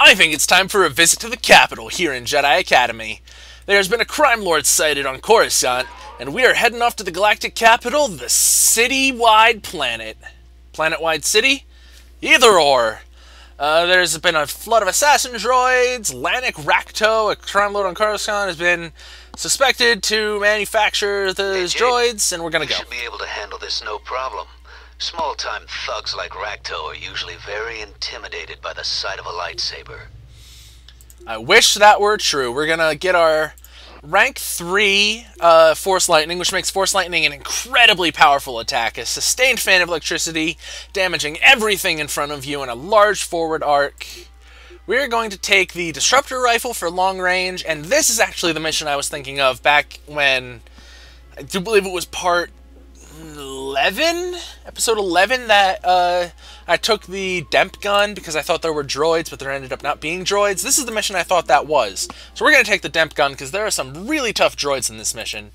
I think it's time for a visit to the capital here in Jedi Academy. There's been a crime lord sighted on Coruscant, and we are heading off to the galactic capital, the city-wide planet. Planet-wide city? Either or. There's been a flood of assassin droids. Lanik Rakto, a crime lord on Coruscant, has been suspected to manufacture those droids, and we're gonna go. You should be able to handle this no problem. Small-time thugs like Rakto are usually very intimidated by the sight of a lightsaber. I wish that were true. We're gonna get our rank 3 Force Lightning, which makes Force Lightning an incredibly powerful attack. A sustained fan of electricity, damaging everything in front of you in a large forward arc. We're going to take the Disruptor Rifle for long range, and this is actually the mission I was thinking of back when, I do believe it was part 11? Episode 11, that I took the Demp gun because I thought there were droids, but there ended up not being droids. This is the mission I thought that was. So we're going to take the Demp gun because there are some really tough droids in this mission.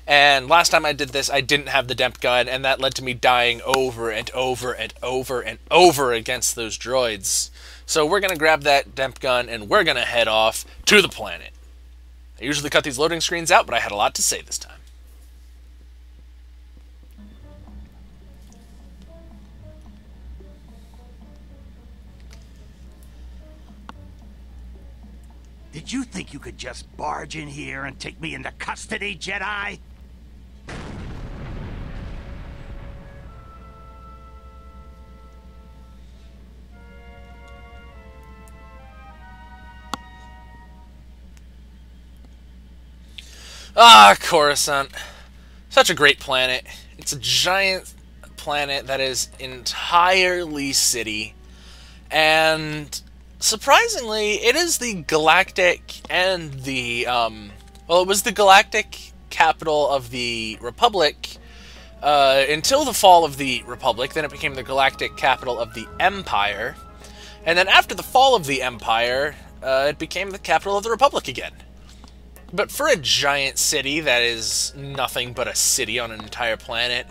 And last time I did this, I didn't have the Demp gun, and that led to me dying over and over and over and over against those droids. So we're going to grab that Demp gun, and we're going to head off to the planet. I usually cut these loading screens out, but I had a lot to say this time. Did you think you could just barge in here and take me into custody, Jedi? Ah, Coruscant. Such a great planet. It's a giant planet that is entirely city. And surprisingly, it is the galactic and the, well, it was the galactic capital of the Republic until the fall of the Republic. Then it became the galactic capital of the Empire. And then after the fall of the Empire, it became the capital of the Republic again. But for a giant city that is nothing but a city on an entire planet,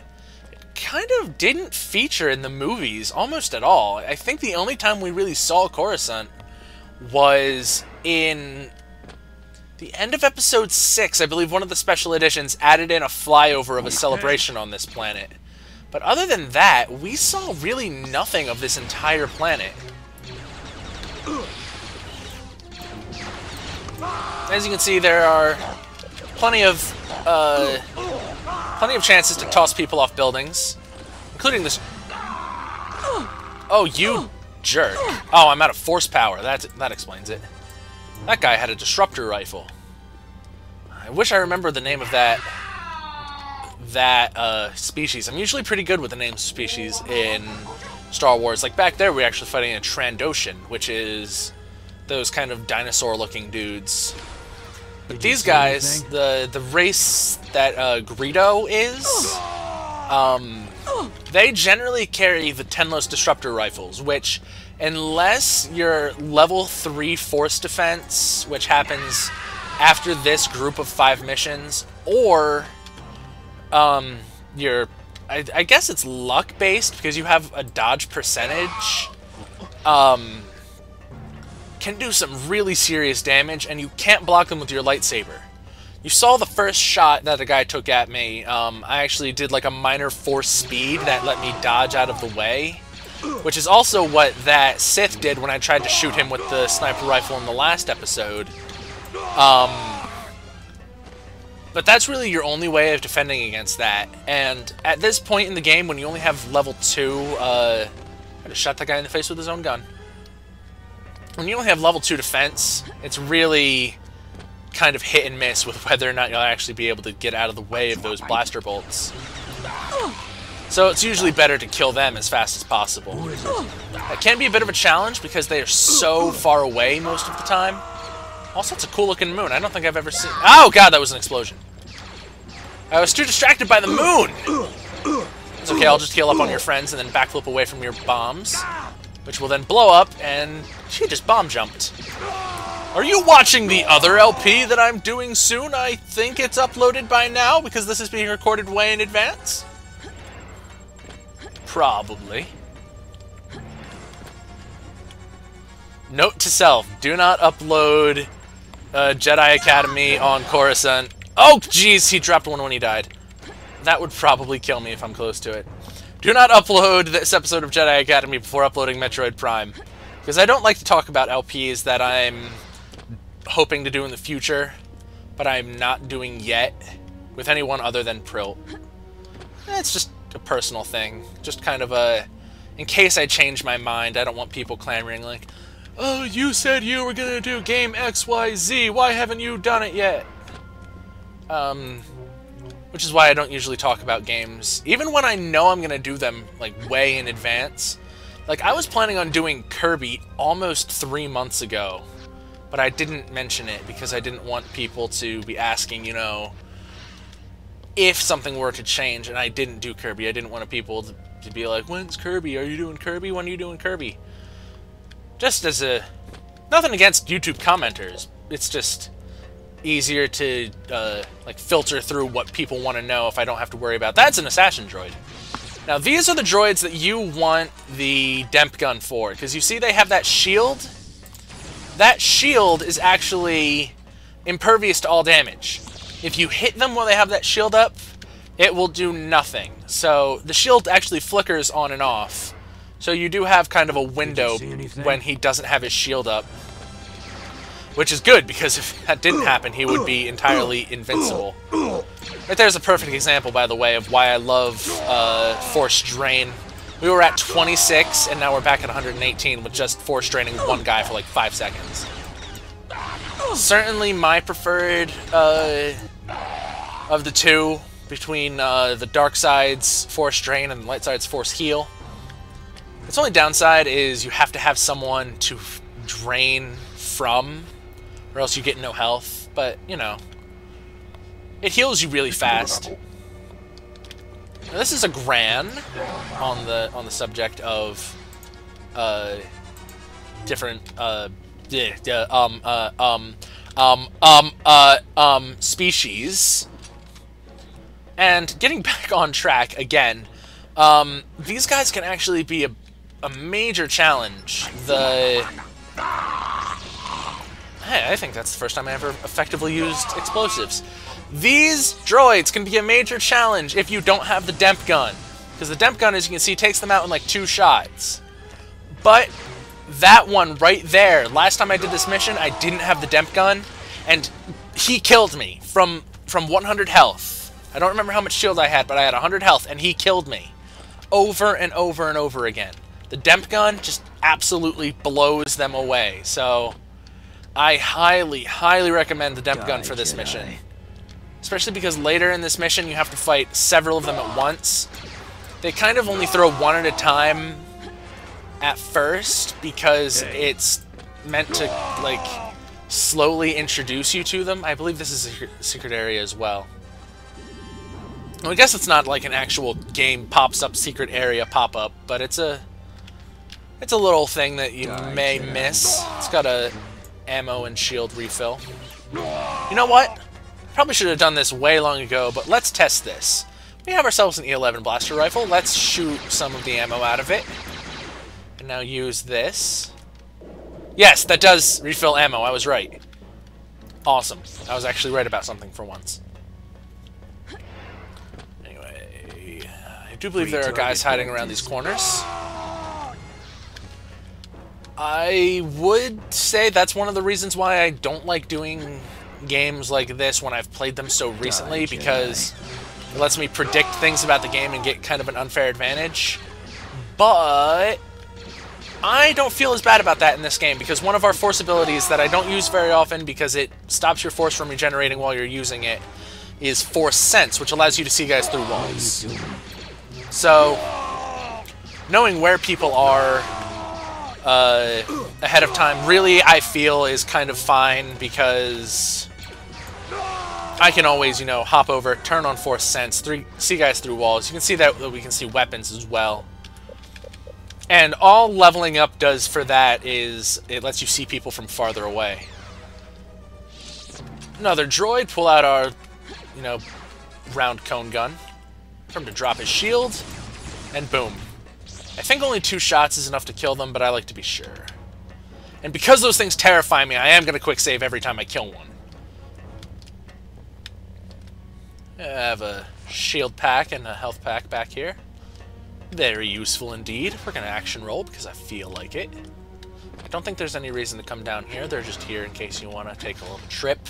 it kind of didn't feature in the movies almost at all. I think the only time we really saw Coruscant was in the end of episode 6. I believe one of the special editions added in a flyover of a celebration on this planet. But other than that, we saw really nothing of this entire planet. As you can see, there are plenty of chances to toss people off buildings, including this. Oh, you jerk! Oh, I'm out of force power. That explains it. That guy had a disruptor rifle. I wish I remembered the name of that species. I'm usually pretty good with the names of species in Star Wars. Like back there, we were actually fighting a Trandoshan, which is those kind of dinosaur-looking dudes. But these guys, the race that Greedo is, they generally carry the Tenlos Disruptor Rifles, which, unless you're level 3 Force Defense, which happens after this group of 5 missions, or you're, I guess it's luck-based, because you have a dodge percentage, can do some really serious damage, and you can't block them with your lightsaber. You saw the first shot that the guy took at me. I actually did like a minor force speed that let me dodge out of the way, which is also what that Sith did when I tried to shoot him with the sniper rifle in the last episode. But that's really your only way of defending against that. And at this point in the game, when you only have level 2, I just shot that guy in the face with his own gun. When you only have level 2 defense, it's really kind of hit and miss with whether or not you'll actually be able to get out of the way of those blaster bolts. So it's usually better to kill them as fast as possible. That can be a bit of a challenge because they are so far away most of the time. Also, it's a cool looking moon. I don't think I've ever seen... Oh god, that was an explosion. I was too distracted by the moon! It's okay, I'll just heal up on your friends and then backflip away from your bombs, which will then blow up, and she just bomb jumped. Are you watching the other LP that I'm doing soon? I think it's uploaded by now, because this is being recorded way in advance. Probably. Note to self, do not upload Jedi Academy on Coruscant. Oh, jeez, he dropped one when he died. That would probably kill me if I'm close to it. Do not upload this episode of Jedi Academy before uploading Metroid Prime. Because I don't like to talk about LPs that I'm hoping to do in the future, but I'm not doing yet with anyone other than Prilt. It's just a personal thing. Just kind of a... In case I change my mind, I don't want people clamoring like, oh, you said you were gonna do game XYZ, why haven't you done it yet? Which is why I don't usually talk about games, even when I know I'm gonna do them, like, way in advance. Like, I was planning on doing Kirby almost 3 months ago, but I didn't mention it because I didn't want people to be asking, you know, if something were to change, and I didn't do Kirby. I didn't want people to be like, when's Kirby? Are you doing Kirby? When are you doing Kirby? Just as a... Nothing against YouTube commenters. It's just easier to, like, filter through what people want to know if I don't have to worry about... That's an assassin droid. Now, these are the droids that you want the Demp Gun for, because you see they have that shield? That shield is actually impervious to all damage. If you hit them while they have that shield up, it will do nothing. So the shield actually flickers on and off. So you do have kind of a window when he doesn't have his shield up. Which is good, because if that didn't happen, he would be entirely invincible. Right there's a perfect example, by the way, of why I love Force Drain. We were at 26, and now we're back at 118 with just Force Draining one guy for like 5 seconds. Certainly my preferred of the two, between the dark side's Force Drain and the light side's Force Heal. Its only downside is you have to have someone to drain from, or else you get no health, but, you know, it heals you really fast. Now, this is a Gran on the subject of different species. And getting back on track again, these guys can actually be a major challenge. Hey, I think that's the first time I ever effectively used explosives. These droids can be a major challenge if you don't have the Demp Gun. Because the Demp Gun, as you can see, takes them out in like 2 shots. But that one right there, last time I did this mission, I didn't have the Demp Gun, and he killed me from 100 health. I don't remember how much shield I had, but I had 100 health, and he killed me. Over and over and over again. The Demp Gun just absolutely blows them away. So I highly, highly recommend the Demp Gun for this mission. Especially because later in this mission you have to fight several of them at once. They kind of only throw one at a time at first because it's meant to, like, slowly introduce you to them. I believe this is a secret area as well. Well, I guess it's not like an actual game pops up secret area pop-up, but it's a little thing that you may miss. It's got a ammo and shield refill. You know what? Probably should have done this way long ago, but let's test this. We have ourselves an E11 blaster rifle. Let's shoot some of the ammo out of it. And now use this. Yes, that does refill ammo. I was right. Awesome. I was actually right about something for once. Anyway, I do believe there are guys hiding around these corners. I would say that's one of the reasons why I don't like doing games like this when I've played them so recently, because it lets me predict things about the game and get kind of an unfair advantage. But I don't feel as bad about that in this game, because one of our force abilities that I don't use very often because it stops your force from regenerating while you're using it is Force Sense, which allows you to see guys through walls. So knowing where people are ahead of time really, I feel, is kind of fine, because I can always, you know, hop over, turn on Force Sense, see guys through walls. You can see that we can see weapons as well. And all leveling up does for that is it lets you see people from farther away. Another droid, pull out our, you know, round cone gun. For him to drop his shield, and boom. I think only 2 shots is enough to kill them, but I like to be sure. And because those things terrify me, I am going to quick save every time I kill one. I have a shield pack and a health pack back here. Very useful indeed. We're going to action roll because I feel like it. I don't think there's any reason to come down here. They're just here in case you want to take a little trip.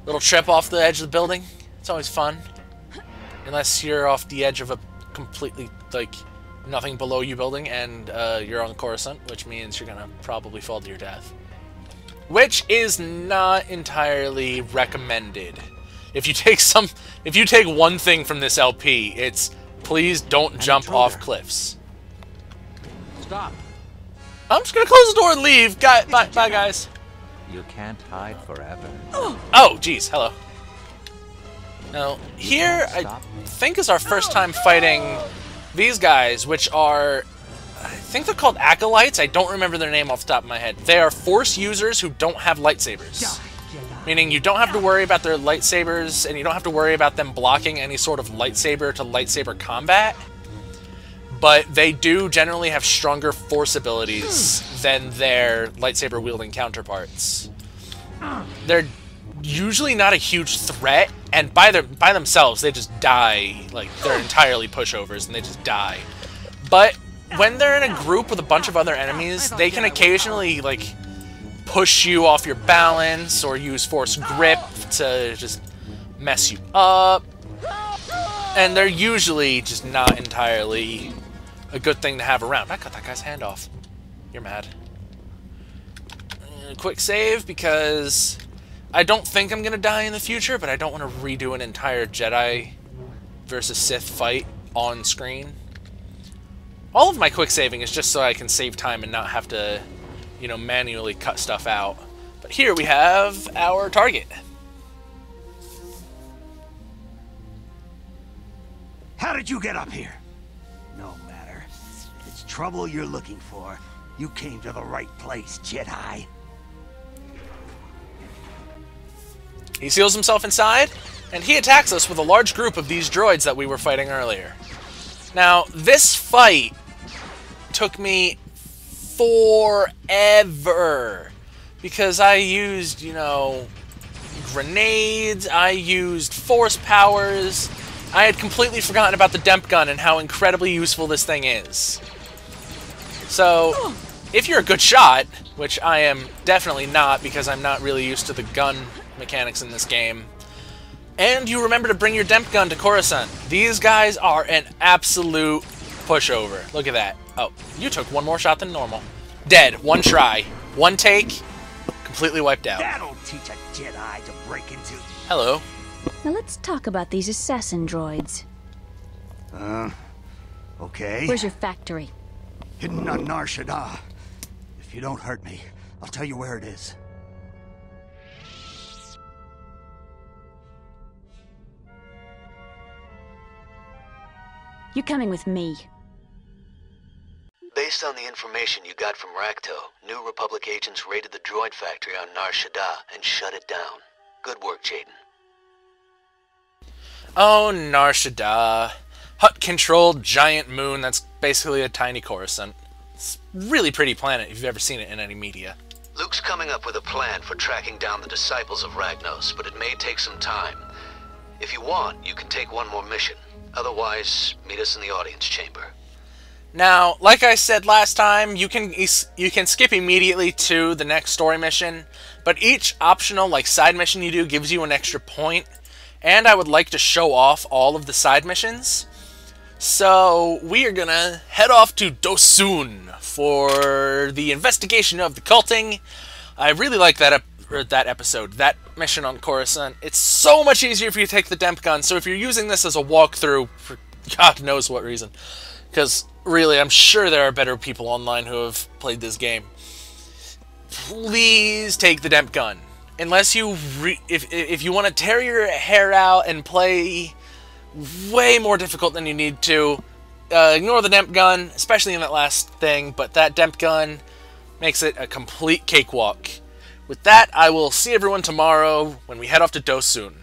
Little trip off the edge of the building. It's always fun. Unless you're off the edge of a completely, like, nothing below you building and you're on Coruscant, which means you're going to probably fall to your death. Which is not entirely recommended. If you take one thing from this LP, it's please don't jump off cliffs. Stop. I'm just gonna close the door and leave. Bye, guys. You can't hide forever. Oh, geez, hello. Now, here I think is our first time fighting these guys, which are, I think they're called acolytes. I don't remember their name off the top of my head. They are Force users who don't have lightsabers. Meaning you don't have to worry about their lightsabers, and you don't have to worry about them blocking any sort of lightsaber to lightsaber combat. But they do generally have stronger Force abilities than their lightsaber-wielding counterparts. They're usually not a huge threat, and by themselves, they just die. Like, they're entirely pushovers, and they just die. But when they're in a group with a bunch of other enemies, they can occasionally, like, push you off your balance or use Force grip to just mess you up. And they're usually just not entirely a good thing to have around. I cut that guy's hand off. You're mad. Quick save because I don't think I'm going to die in the future, but I don't want to redo an entire Jedi versus Sith fight on screen. All of my quick saving is just so I can save time and not have to, you know, manually cut stuff out. But here we have our target. How did you get up here? No matter. If it's trouble you're looking for, you came to the right place, Jedi. He seals himself inside, and he attacks us with a large group of these droids that we were fighting earlier. Now, this fight took me forever, because I used, you know, grenades, I used Force powers, I had completely forgotten about the Demp gun and how incredibly useful this thing is. So, if you're a good shot, which I am definitely not because I'm not really used to the gun mechanics in this game, and you remember to bring your Demp gun to Coruscant, these guys are an absolute pushover. Look at that. Oh, you took one more shot than normal. Dead. One try. One take. Completely wiped out. That'll teach a Jedi to break into... Hello. Now let's talk about these assassin droids. Okay. Where's your factory? Hidden on Nar Shaddaa. If you don't hurt me, I'll tell you where it is. You're coming with me. Based on the information you got from Rakto, New Republic agents raided the droid factory on Nar Shaddaa and shut it down. Good work, Jaden. Oh, Nar Shaddaa. Hut-controlled giant moon that's basically a tiny Coruscant. It's a really pretty planet if you've ever seen it in any media. Luke's coming up with a plan for tracking down the disciples of Ragnos, but it may take some time. If you want, you can take one more mission. Otherwise, meet us in the audience chamber. Now, like I said last time, you can skip immediately to the next story mission, but each optional, like, side mission you do gives you an extra point, and I would like to show off all of the side missions. So, we are gonna head off to Dosun for the investigation of the culting. I really like that episode, that mission on Coruscant. It's so much easier if you take the Demp gun, so if you're using this as a walkthrough, for God knows what reason, because really, I'm sure there are better people online who have played this game. Please take the Demp gun. Unless you, if you want to tear your hair out and play way more difficult than you need to, ignore the Demp gun, especially in that last thing, but that Demp gun makes it a complete cakewalk. With that, I will see everyone tomorrow when we head off to Dosun.